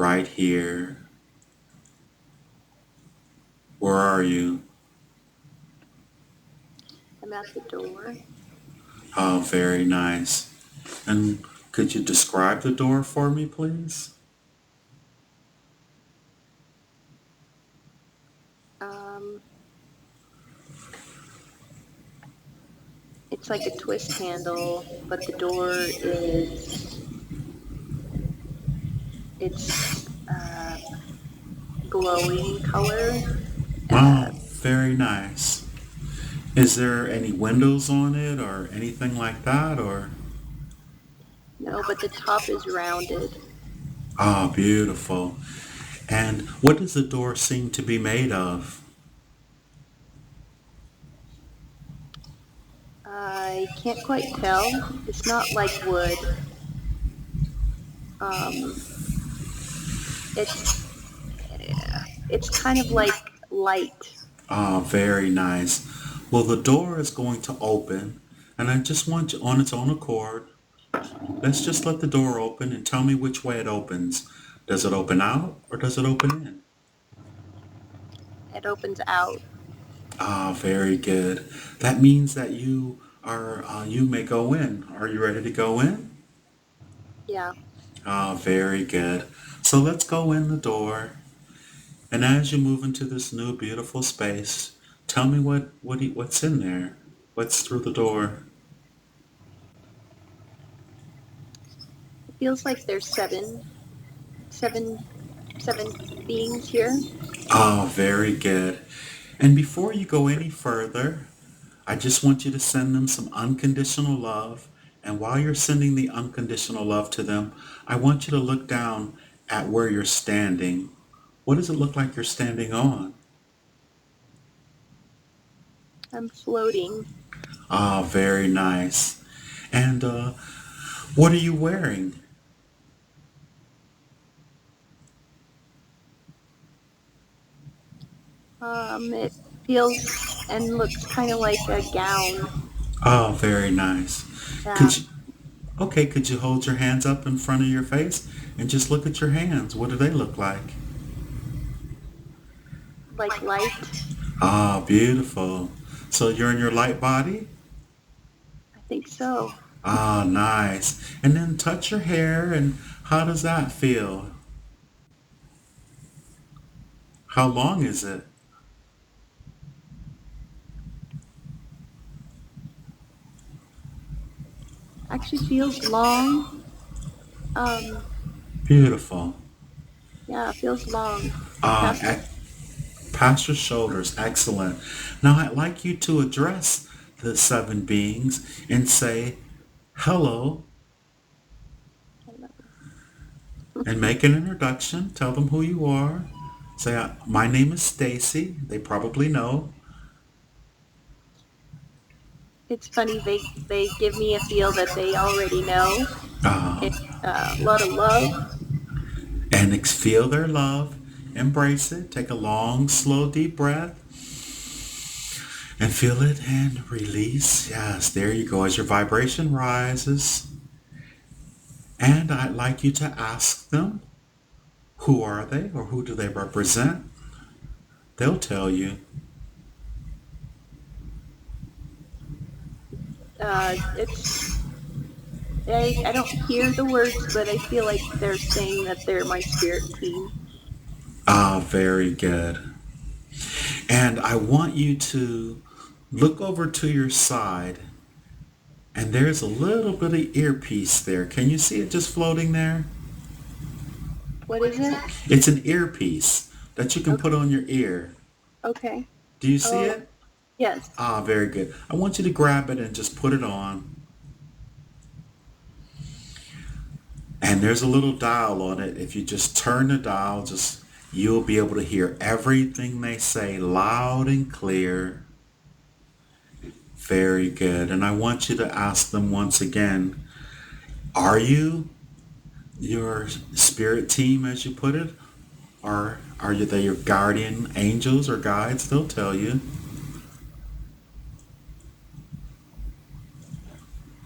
right here. Where are you? I'm at the door. Oh, very nice. And could you describe the door for me, please? Um, it's like a twist handle, but the door is it's glowing color. Oh, very nice. Is there any windows on it or anything like that? Or No, but the top is rounded. ah, beautiful. And what does the door seem to be made of? I can't quite tell. It's not like wood. Um, it's it's kind of like light. Ah, very nice. Well, the door is going to open, and I just want you on its own accord. Let's just let the door open and tell me which way it opens. Does it open out or does it open in? It opens out. Ah, very good. That means that you may go in. Are you ready to go in? Yeah. Ah, very good. So let's go in the door. And as you move into this new beautiful space, tell me what's in there. What's through the door? It feels like there's seven, seven beings here. Ah, very good. And before you go any further, I just want you to send them some unconditional love. And while you're sending the unconditional love to them, I want you to look down at where you're standing. What does it look like you're standing on? I'm floating. Ah, very nice. And what are you wearing? It feels and looks kind of like a gown. Oh, very nice. Yeah, Could you, okay, could you hold your hands up in front of your face and just look at your hands? What do they look like? like light. Ah, beautiful. So you're in your light body? I think so. Ah, nice. And then touch your hair and how does that feel? How long is it? Actually feels long. Um, Beautiful. yeah, it feels long. Ah, Past past your shoulders. Excellent. Now I'd like you to address the seven beings and say hello and make an introduction. Tell them who you are. Say, my name is Stacie. They probably know. it's funny they give me a feel that they already know. Uh, It, a lot of love. and feel their love. Embrace it. Take a long, slow, deep breath and feel it and release. Yes, there you go. As your vibration rises, and I'd like you to ask them, who are they or who do they represent? They'll tell you. It's I don't hear the words, but I feel like they're saying that they're my spirit team. Ah, very good. And I want you to look over to your side, and there's a little bit of earpiece there. Can you see it just floating there? What is it? It's an earpiece that you can Okay. put on your ear. Okay. Do you see Oh, it? yes. Ah, very good. I want you to grab it and just put it on. And there's a little dial on it. If you just turn the dial, just you'll be able to hear everything they say loud and clear. Very good. And I want you to ask them once again, are you your spirit team, as you put it? Or are you they your guardian angels or guides? They'll tell you.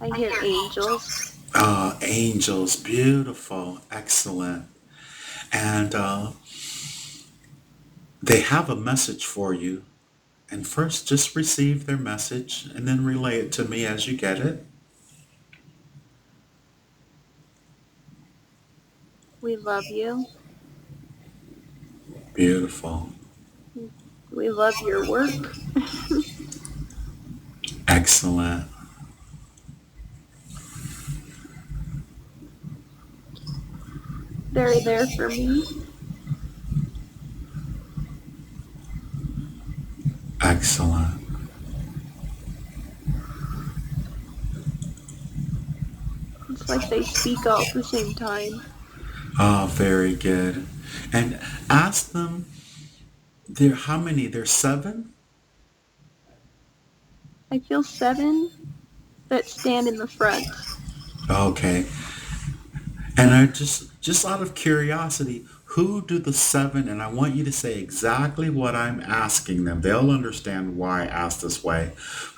I hear angels. Ah, angels. Beautiful. Excellent. And they have a message for you. And first, just receive their message and then relay it to me as you get it. We love you. Beautiful. We love your work. Excellent. They're there for me. Excellent. It's like they speak all at the same time. Oh, very good. And ask them, there, how many? There's 7? I feel 7 that stand in the front. Okay. And I just out of curiosity, who do the 7, and I want you to say exactly what I'm asking them. They'll understand why I asked this way.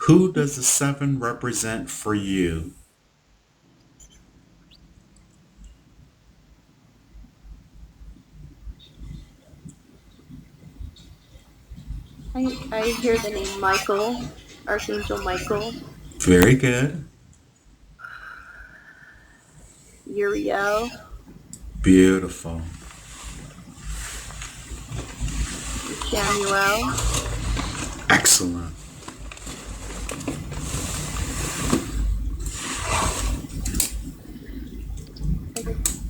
Who does the 7 represent for you? I hear the name Michael, Archangel Michael, Very good. Uriel, Beautiful. Samuel, Excellent.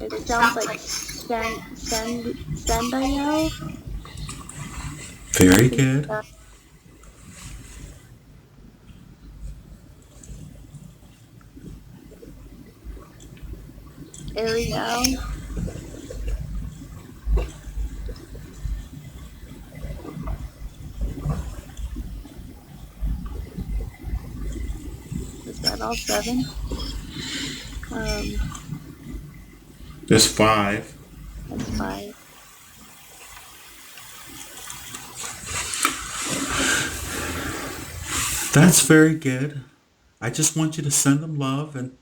it sounds like Sandiel. Very good. Ariel, is that all 7? There's 5. That's 5. That's very good. I just want you to send them love and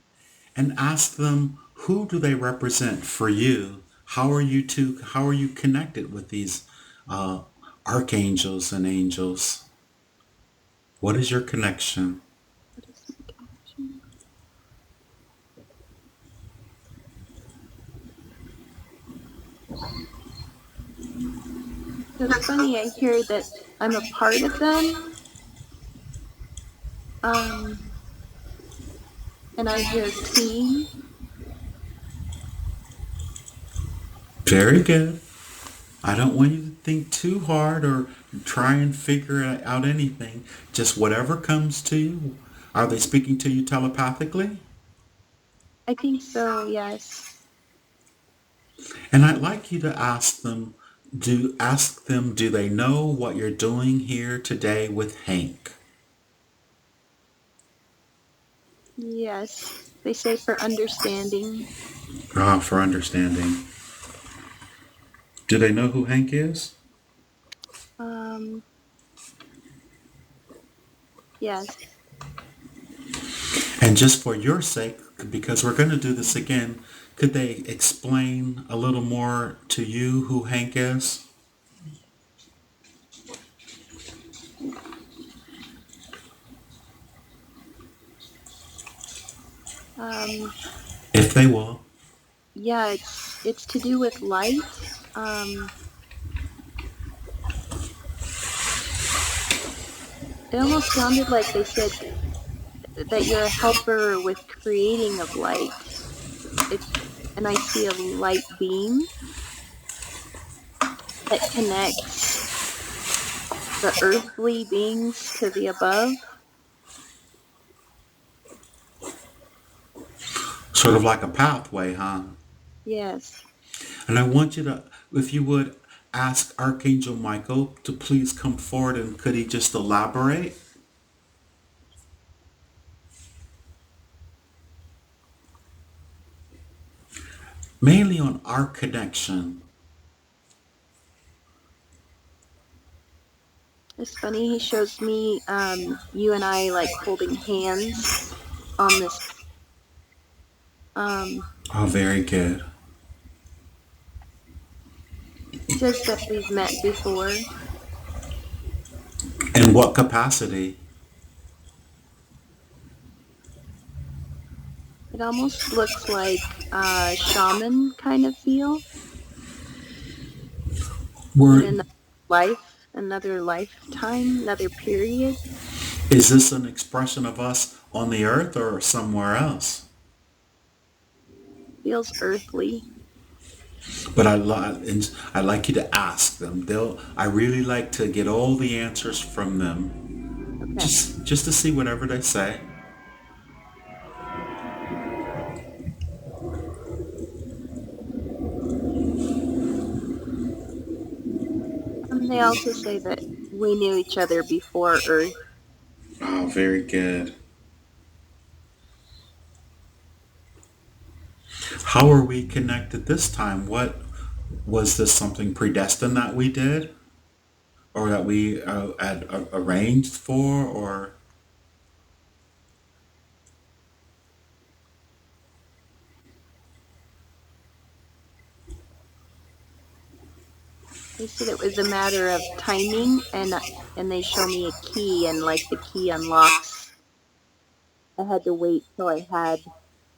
ask them, who do they represent for you? How are you connected with these uh, archangels and angels? What is your connection? What is my connection? It's funny, I hear that I'm a part of them. And I hear team. Very good. I don't want you to think too hard or try and figure out anything. Just whatever comes to you. Are they speaking to you telepathically? I think so, yes. And I'd like you to ask them, do they know what you're doing here today with Hank? Yes. They say for understanding. Ah, for understanding. Do they know who Hank is? Yes. And just for your sake, because we're going to do this again, could they explain a little more to you who Hank is? If they will. Yeah, it's to do with light. It almost sounded like they said that you're a helper with creating of light. And I see a light beam that connects the earthly beings to the above. Sort of like a pathway, huh? Yes. And I want you to, if you would, ask Archangel Michael to please come forward, and could he just elaborate? Mainly on our connection. It's funny, he shows me you and I like holding hands on this. Oh, very good. He says that we've met before. In what capacity? It almost looks like a shaman kind of feel in Were, another life, another lifetime, another period. is this an expression of us on the earth or somewhere else? Feels earthly. But I like you to ask them. I really like to get all the answers from them, Okay. just to see whatever they say. They also say that we knew each other before Earth. Oh, very good. How are we connected this time? What was this, something predestined that we did, or that we had arranged for, or They said it was a matter of timing, and they show me a key, and like the key unlocks. I had to wait till I had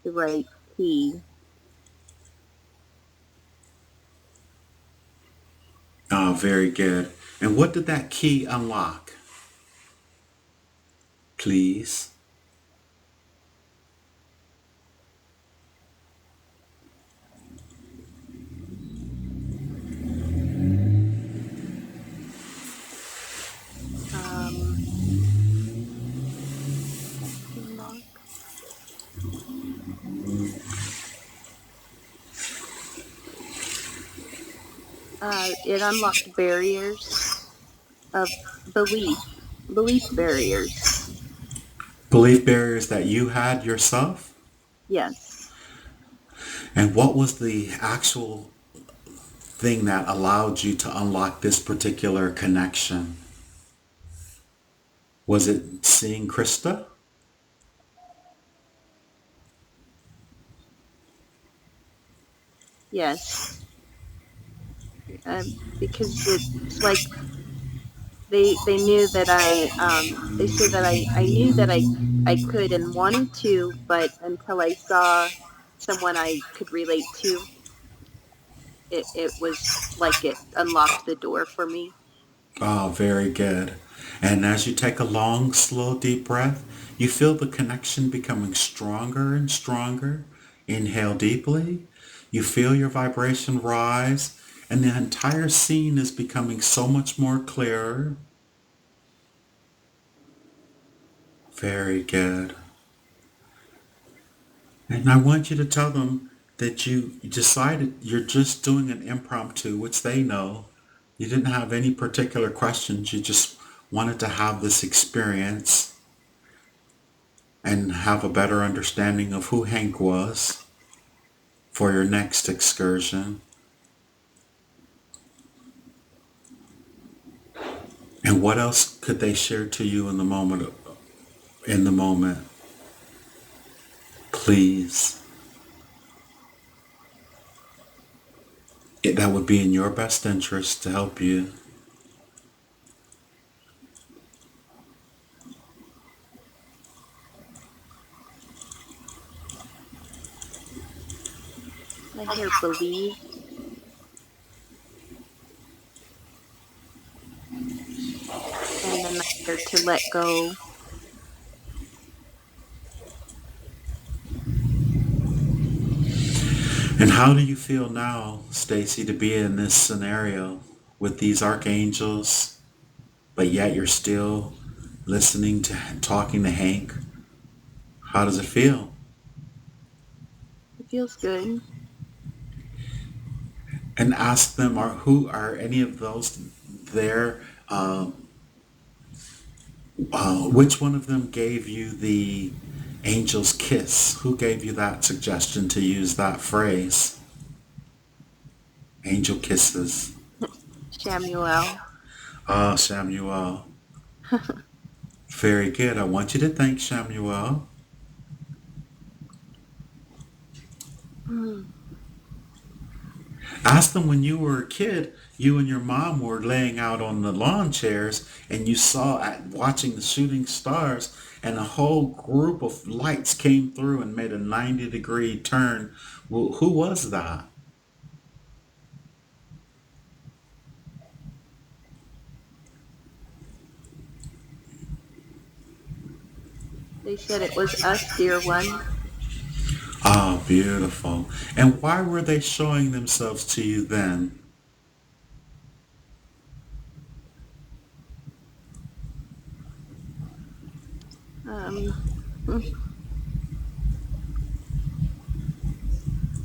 the right key. oh, very good. And what did that key unlock? Please. Um, unlock. It unlocked barriers of belief, belief barriers. Belief barriers that you had yourself? Yes. And what was the actual thing that allowed you to unlock this particular connection? Was it seeing Krista? Yes. Because it's like they knew that they said that I knew that I could and wanted to, but until I saw someone I could relate to, it was like it unlocked the door for me. Oh, very good. And as you take a long, slow, deep breath, you feel the connection becoming stronger and stronger. Inhale deeply. You feel your vibration rise, and the entire scene is becoming so much more clearer. Very good. And I want you to tell them that you decided you're just doing an impromptu, which they know. You didn't have any particular questions. You just wanted to have this experience and have a better understanding of who Hank was for your next excursion. And what else could they share to you in the moment? In the moment, please. That would be in your best interest to help you. I hear believe, and then I hear to let go. And how do you feel now, Stacie, to be in this scenario with these archangels, but yet you're still listening to, talking to Hank? How does it feel? It feels good. And ask them, who are any of those there? Which one of them gave you the angel's kiss? Who gave you that suggestion to use that phrase? Angel kisses. Samuel. Ah, Samuel. Very good. I want you to thank Samuel. Ask them when you were a kid, you and your mom were laying out on the lawn chairs and you saw watching the shooting stars and a whole group of lights came through and made a 90-degree turn. Well, who was that? They said it was us, dear one. Ah, beautiful. And why were they showing themselves to you then? Um, mm,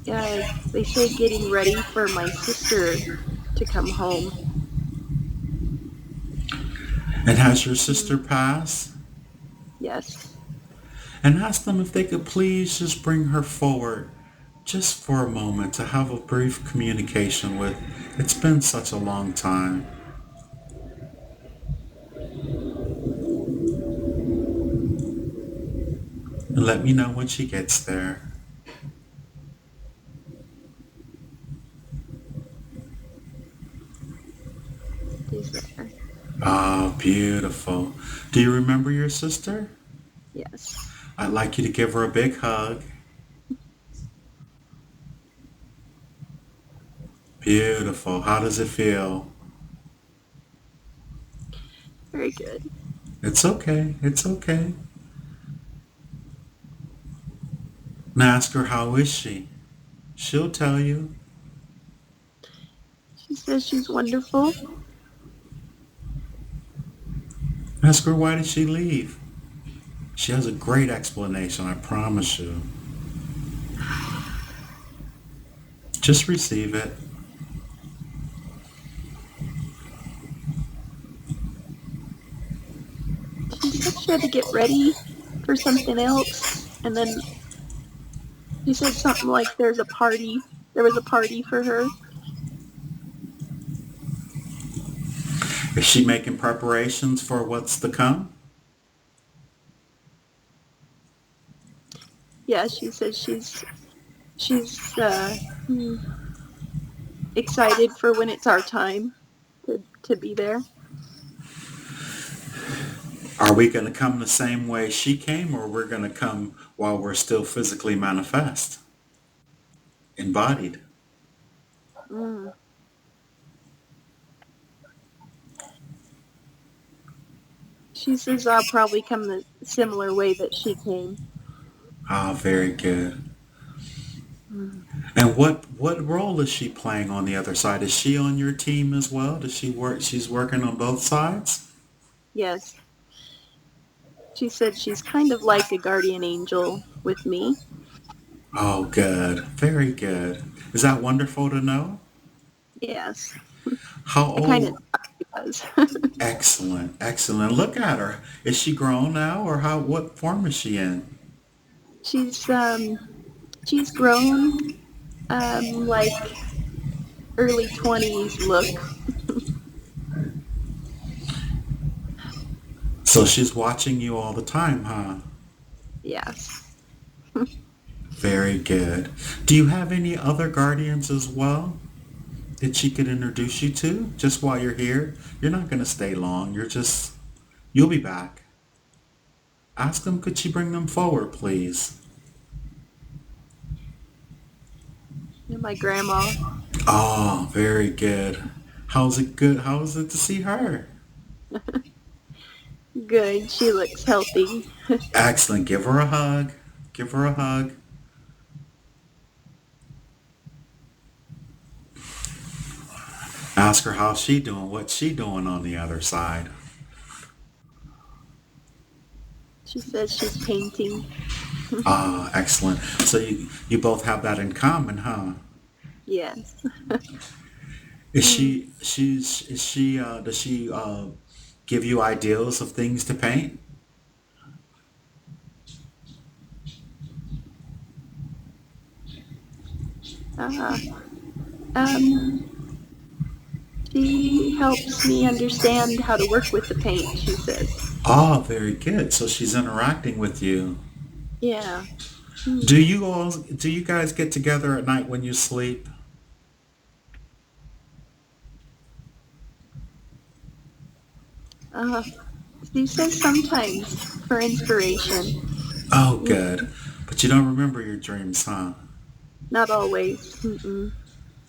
yeah, they say getting ready for my sister to come home. And has your Mm, sister passed? yes. And ask them if they could please just bring her forward just for a moment to have a brief communication with. It's been such a long time. And let me know when she gets there. She's there. Ah, beautiful. Do you remember your sister? Yes. I'd like you to give her a big hug. Beautiful. How does it feel? Very good. It's okay. It's okay. Now ask her how is she? She'll tell you. She says she's wonderful. Ask her why did she leave? She has a great explanation, I promise you. Just receive it. She said she had to get ready for something else, and then she said something like there's a party. There was a party for her. Is she making preparations for what's to come? Yeah, she says she's excited for when it's our time to be there. Are we going to come the same way she came, or we're going to come while we're still physically manifest, embodied? Mm. She says I'll probably come the similar way that she came. Ah, very good. Mm. And what role is she playing on the other side? Is she on your team as well? Does she work? She's working on both sides? Yes, she said she's kind of like a guardian angel with me. Oh, good. Very good. Is that wonderful to know? Yes, How I kind of old? thought she was. Excellent. Excellent. Look at her. Is she grown now, or what form is she in? she's um she's grown, like early 20s look. So she's watching you all the time, huh? Yes. Very good. Do you have any other guardians as well that she could introduce you to just while you're here? You're not going to stay long. You'll be back. Ask them, could she bring them forward, please? And my grandma. Oh, very good. How's it good? How is it to see her? Good. She looks healthy. Excellent. Give her a hug. Give her a hug. Ask her how she doing, what's she doing on the other side. She says she's painting. Ah, excellent. So you both have that in common, huh? Yes. Is Mm. does she give you ideals of things to paint? Uh, um, she helps me understand how to work with the paint, she says. Ah, very good. So she's interacting with you. Yeah. Mm. Do you guys get together at night when you sleep? Uh, she says sometimes for inspiration. Oh, Yeah, good. But you don't remember your dreams, huh? not always. Mm-mm.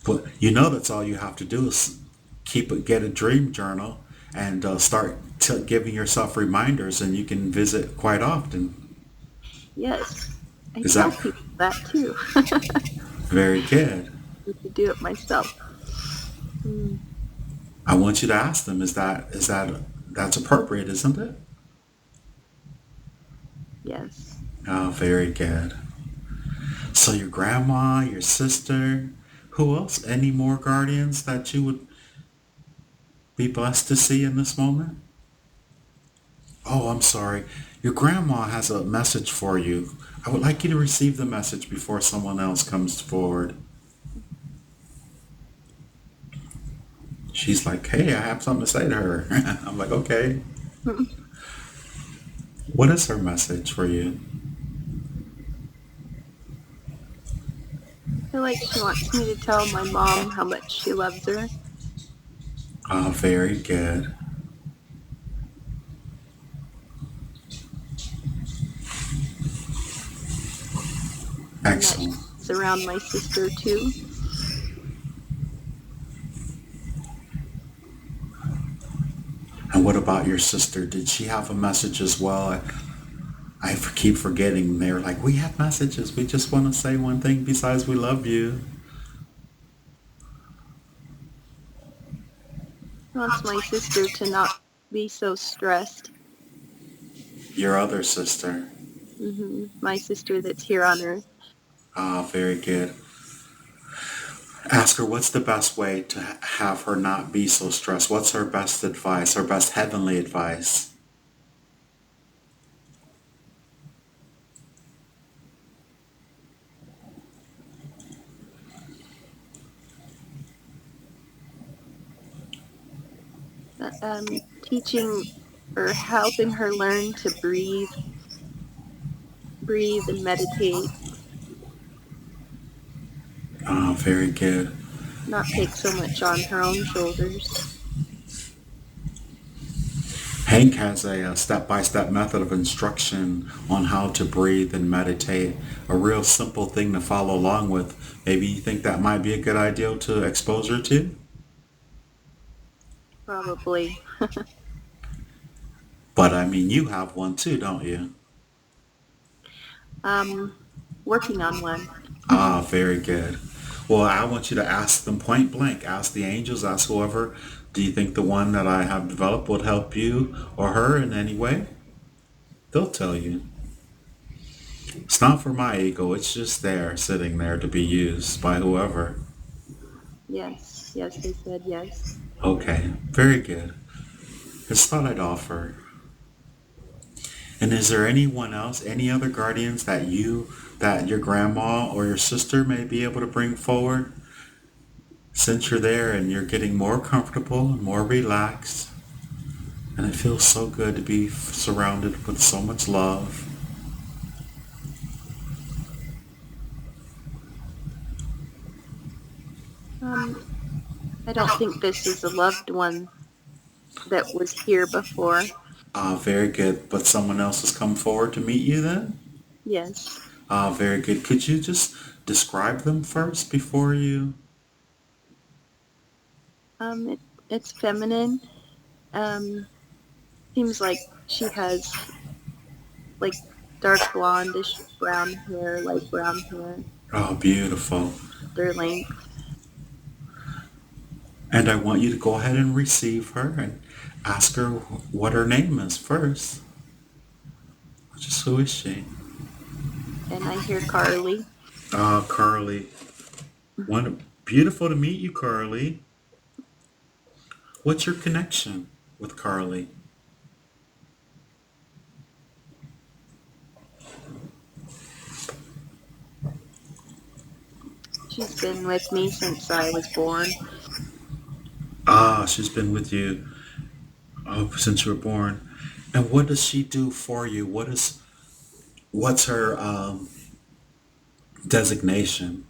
But that's all you have to do is get a dream journal and start giving yourself reminders, and you can visit quite often. Yes, I Is tell that people that too. very good? I to do it myself. Mm, I want you to ask them, that's appropriate, isn't it? yes. Oh, very good. So your grandma, your sister, who else? Any more guardians that you would be blessed to see in this moment? Oh, I'm sorry. Your grandma has a message for you. I would like you to receive the message before someone else comes forward. She's like, hey, I have something to say to her. I'm like, okay. I What is her message for you? feel like she wants me to tell my mom how much she loves her. Oh, very good. And that Excellent. she's around my sister too. And what about your sister? Did she have a message as well? Keep forgetting. They're like, we have messages. We just want to say one thing besides we love you. She wants my sister to not be so stressed. Your other sister. My sister that's here on Earth. Ah, very good. Ask her what's the best way to have her not be so stressed. What's her best advice, her best heavenly advice? Teaching or helping her learn to breathe and meditate, Ah, very good. not take so much on her own shoulders. Hank has a step-by-step method of instruction on how to breathe and meditate. A real simple thing to follow along with. Maybe you think that might be a good idea to expose her to? Probably. But I mean, you have one too, don't you? Um, Working on one. Ah, very good. Well, I want you to ask them point blank. Ask the angels, ask whoever. Do you think the one that I have developed would help you or her in any way? They'll tell you. It's not for my ego. It's just there, sitting there to be used by whoever. Yes, yes, they said yes. Okay, very good. Just thought I'd offer. And is there anyone else, any other guardians that your grandma or your sister may be able to bring forward? Since you're there and you're getting more comfortable and more relaxed, and it feels so good to be surrounded with so much love. Um, I don't think this is a loved one that was here before. Very good. But someone else has come forward to meet you then? Yes. Very good. Could you just describe them first before you? It, it's feminine. Um, Seems like she has like dark blondish brown hair, light brown hair, Oh, beautiful. their length. And I want you to go ahead and receive her and ask her what her name is first. Just who is she? And I hear Carly. Carly. Beautiful to meet you, Carly. What's your connection with Carly? She's been with me since I was born. She's been with you since you were born. And what does she do for you? What's her designation?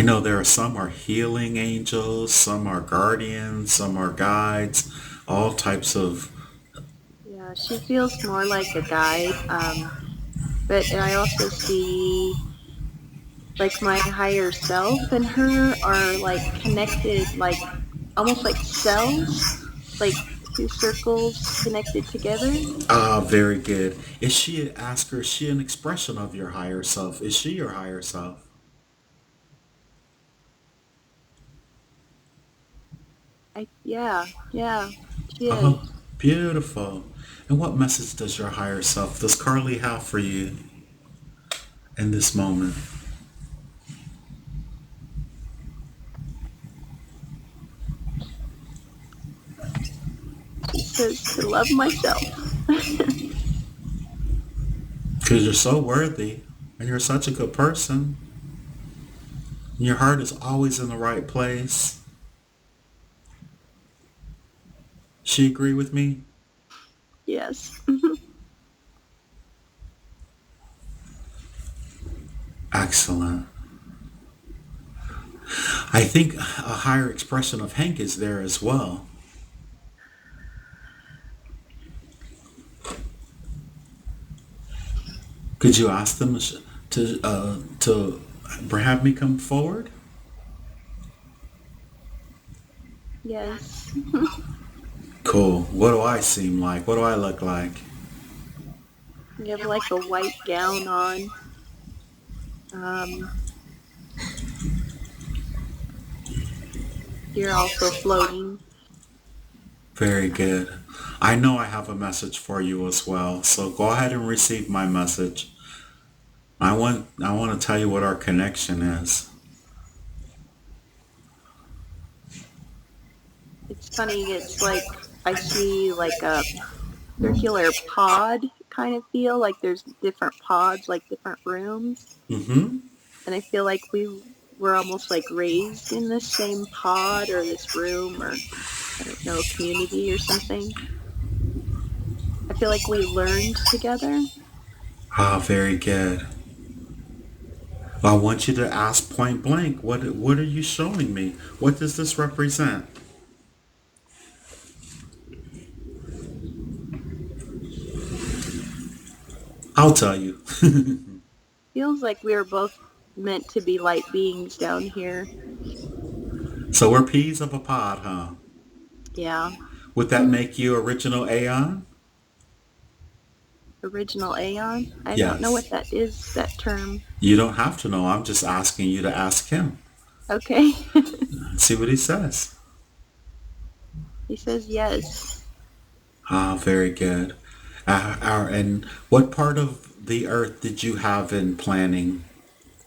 I know there are some are healing angels, some are guardians, some are guides, all types of. Yeah, she feels more like a guide. But I also see like my higher self and her are like connected, like almost like cells, like two circles connected together. Ah, very good. Is she, ask her, is she an expression of your higher self? Is she your higher self? Yeah, she is. Oh, beautiful. And what message does your higher self, does Carly have for you in this moment? She says to love myself. Because you're so worthy and you're such a good person. And your heart is always in the right place. She agree with me? Yes. Excellent. I think a higher expression of Hank is there as well. Could you ask them to have me come forward? Yes. Cool. What do I seem like? What do I look like? You have like a white gown on. Um, you're also floating. Very good. I know I have a message for you as well. So go ahead and receive my message. I want to tell you what our connection is. It's funny, it's like I see like a circular pod kind of feel, like there's different pods, like different rooms. Mm-hmm. And I feel like we were almost like raised in this same pod or this room or I don't know, community or something. I feel like we learned together. Ah, very good. I want you to ask point blank, what are you showing me? What does this represent? I'll tell you. Feels like we were both meant to be light beings down here. So we're peas of a pod, huh? Yeah. Would that make you original Aeon? Original Aeon. I don't know what Yes. that is, that term. You don't have to know. I'm just asking you to ask him. Okay. See what he says. He says yes. Ah, very good. And what part of the earth did you have in planning,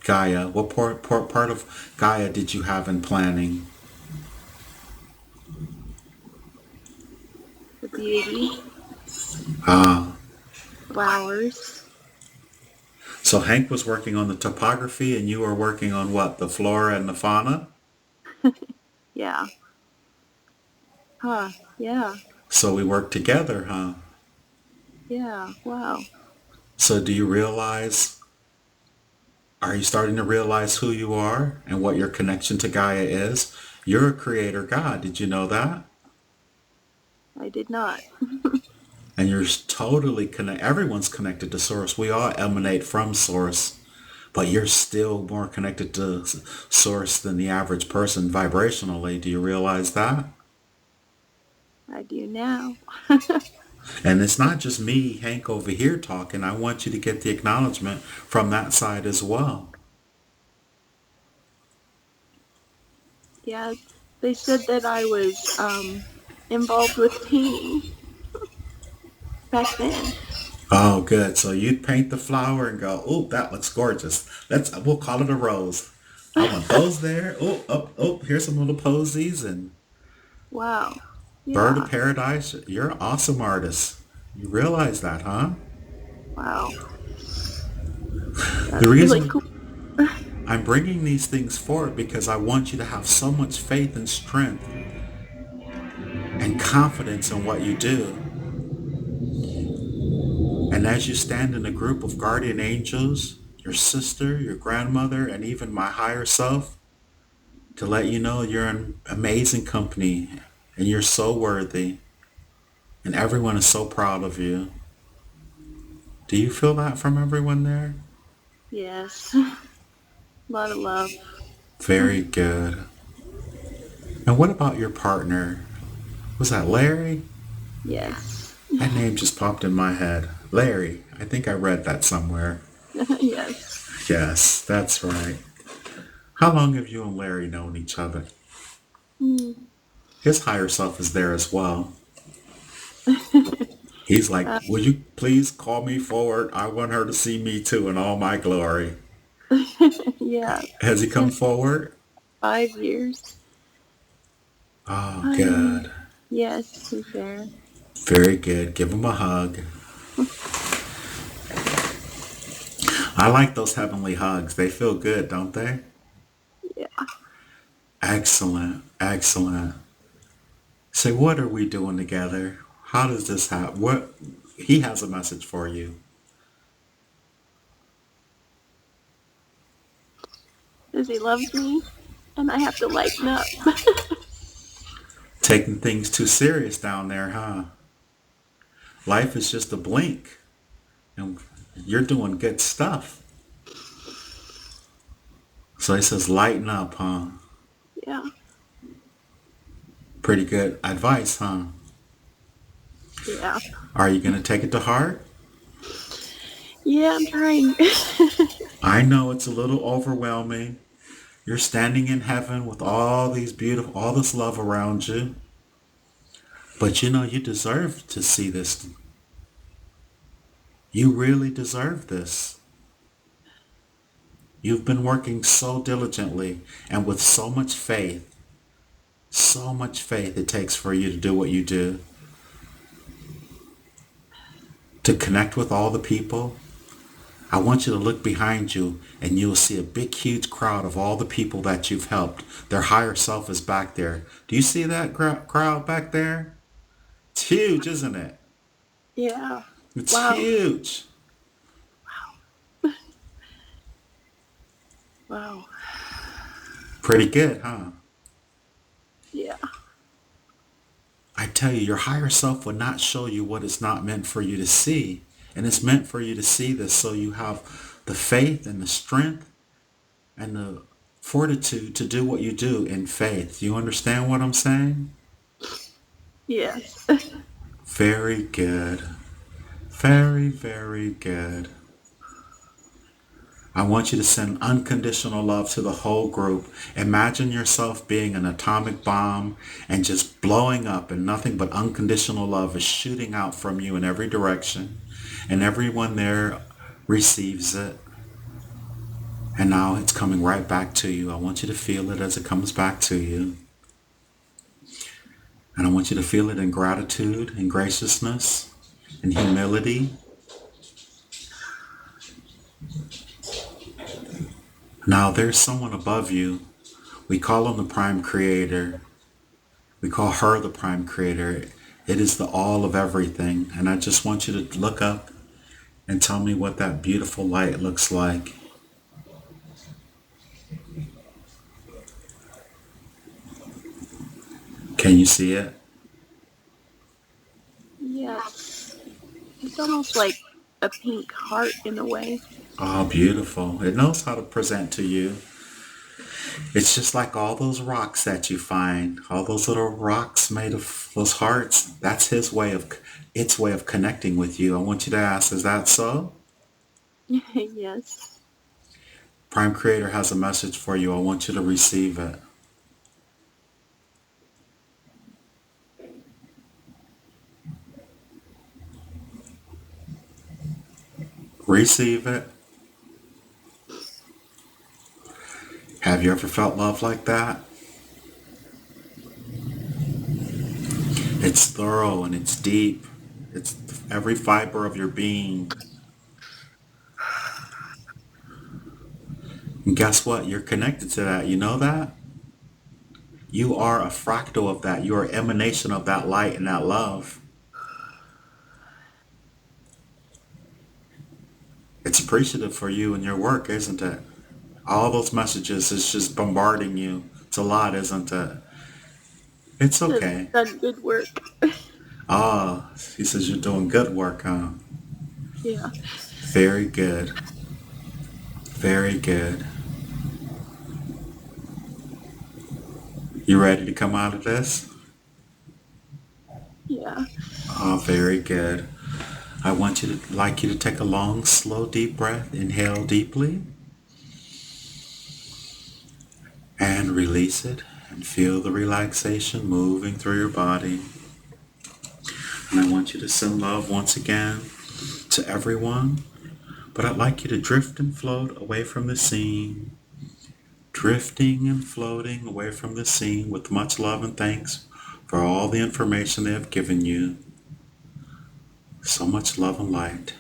Gaia? What part of Gaia did you have in planning? The beauty. Ah, Flowers. so Hank was working on the topography and you were working on what? The flora and the fauna? Yeah. Huh. Yeah. So we worked together, huh? Yeah. Wow. So do you realize, are you starting to realize who you are and what your connection to Gaia is? You're a creator God. Did you know that? I did not. And you're totally connected. Everyone's connected to Source. We all emanate from Source, but you're still more connected to Source than the average person vibrationally. Do you realize that? I do now. And it's not just me, Hank, over here talking. I want you to get the acknowledgement from that side as well. Yeah. They said that I was involved with painting back then. Oh, good. So you'd paint the flower and go, oh, that looks gorgeous. We'll call it a rose. I want those there. Oh, here's some little posies and Wow. bird of Yeah. paradise. You're an awesome artist. You realize that, huh? Wow. The That's really reason cool. I'm bringing these things forward because I want you to have so much faith and strength and confidence in what you do. And as you stand in a group of guardian angels, your sister, your grandmother, and even my higher self, to let you know you're in amazing company and you're so worthy and everyone is so proud of you. Do you feel that from everyone there? Yes. A lot of love. Very good. And what about your partner? Was that Larry? Yes. That name just popped in my head. Larry. I think I read that somewhere. Yes. Yes, that's right. How long have you and Larry known each other? Mm. His higher self is there as well. He's like, uh, will you please call me forward? I want her to see me too in all my glory. yeah. Has he It's been come forward? 5 years. Oh, 5 years. good. Yes, he's there. Very good. Give him a hug. I like those heavenly hugs. They feel good, don't they? Yeah. Excellent. Excellent. Say, what are we doing together? How does this happen? What? He has a message for you. Because he loves me and I have to lighten up. Taking things too serious down there, huh? Life is just a blink, and you're doing good stuff. So he says, lighten up, huh? Yeah. Pretty good advice, huh? Yeah. Are you going to take it to heart? Yeah, I'm trying. I know it's a little overwhelming. You're standing in heaven with all these beautiful, all this love around you. But you know, you deserve to see this. You really deserve this. You've been working so diligently and with so much faith it takes for you to do what you do, to connect with all the people. I want you to look behind you and you'll see a big, huge crowd of all the people that you've helped. Their higher self is back there. Do you see that crowd back there? It's huge, isn't it? Yeah. It's Wow. huge. Wow. Pretty good, huh? Yeah. I tell you, your higher self will not show you what it's not meant for you to see. And it's meant for you to see this so you have the faith and the strength and the fortitude to do what you do in faith. Do you understand what I'm saying? Yes. Very good. Very, very good. I want you to send unconditional love to the whole group. Imagine yourself being an atomic bomb and just blowing up and nothing but unconditional love is shooting out from you in every direction. And everyone there receives it. And now it's coming right back to you. I want you to feel it as it comes back to you. And I want you to feel it in gratitude and graciousness and humility. Now there's someone above you. We call him the Prime Creator. We call her the Prime Creator. It is the all of everything. And I just want you to look up and tell me what that beautiful light looks like. Can you see it? Yes. It's almost like a pink heart in a way. Oh, beautiful. It knows how to present to you. It's just like all those rocks that you find, all those little rocks made of those hearts. That's its way of connecting with you. I want you to ask, is that so? Yes. Prime Creator has a message for you. I want you to receive it. Receive it. Have you ever felt love like that? It's thorough and it's deep. It's every fiber of your being. And guess what? You're connected to that. You know that? You are a fractal of that. You are an emanation of that light and that love. It's appreciative for you and your work, isn't it? All those messages is just bombarding you It's a lot, isn't it? It's I've okay. done good work. Ah, he says you're doing good work, huh? Yeah. Very good. Very good. You ready to come out of this? Yeah. Ah, very good. I want like you to take a long, slow, deep breath. Inhale deeply and release it and feel the relaxation moving through your body. And I want you to send love once again to everyone. But I'd like you to drift and float away from the scene, drifting and floating away from the scene with much love and thanks for all the information they have given you. So much love and light.